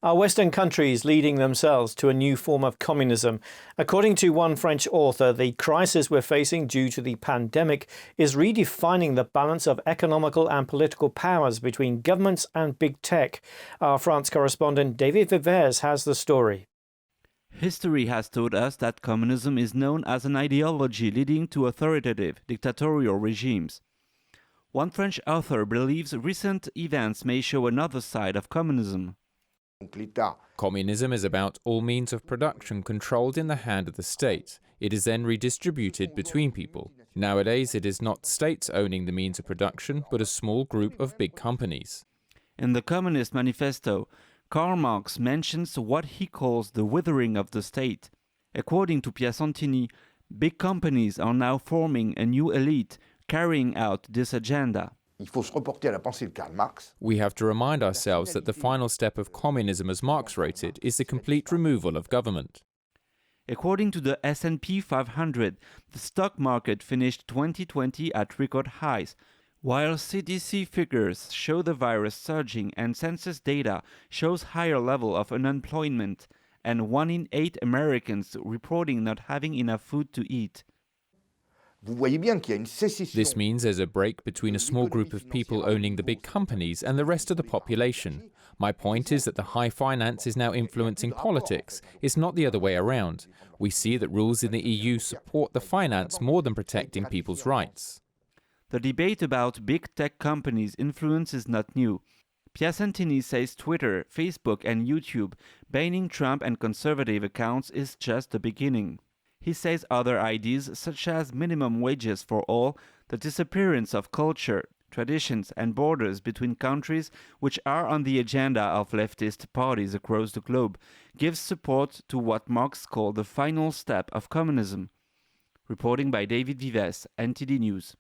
Are Western countries leading themselves to a new form of communism? According to one French author, the crisis we're facing due to the pandemic is redefining the balance of economical and political powers between governments and big tech. Our France correspondent David Vivers has the story. History has taught us that communism is known as an ideology leading to authoritative, dictatorial regimes. One French author believes recent events may show another side of communism. Communism is about all means of production controlled in the hand of the state. It is then redistributed between people. Nowadays, it is not states owning the means of production, but a small group of big companies. In the Communist Manifesto, Karl Marx mentions what he calls the withering of the state. According to Piacentini, big companies are now forming a new elite carrying out this agenda. We have to remind ourselves that the final step of communism, as Marx wrote it, is the complete removal of government. According to the S&P 500, the stock market finished 2020 at record highs, while CDC figures show the virus surging and census data shows higher level of unemployment and 1 in 8 Americans reporting not having enough food to eat. This means there's a break between a small group of people owning the big companies and the rest of the population. My point is that the high finance is now influencing politics. It's not the other way around. We see that rules in the EU support the finance more than protecting people's rights. The debate about big tech companies' influence is not new. Piacentini says Twitter, Facebook and YouTube banning Trump and conservative accounts is just the beginning. He says other ideas such as minimum wages for all, the disappearance of culture, traditions and borders between countries which are on the agenda of leftist parties across the globe, gives support to what Marx called the final step of communism. Reporting by David Vives, NTD News.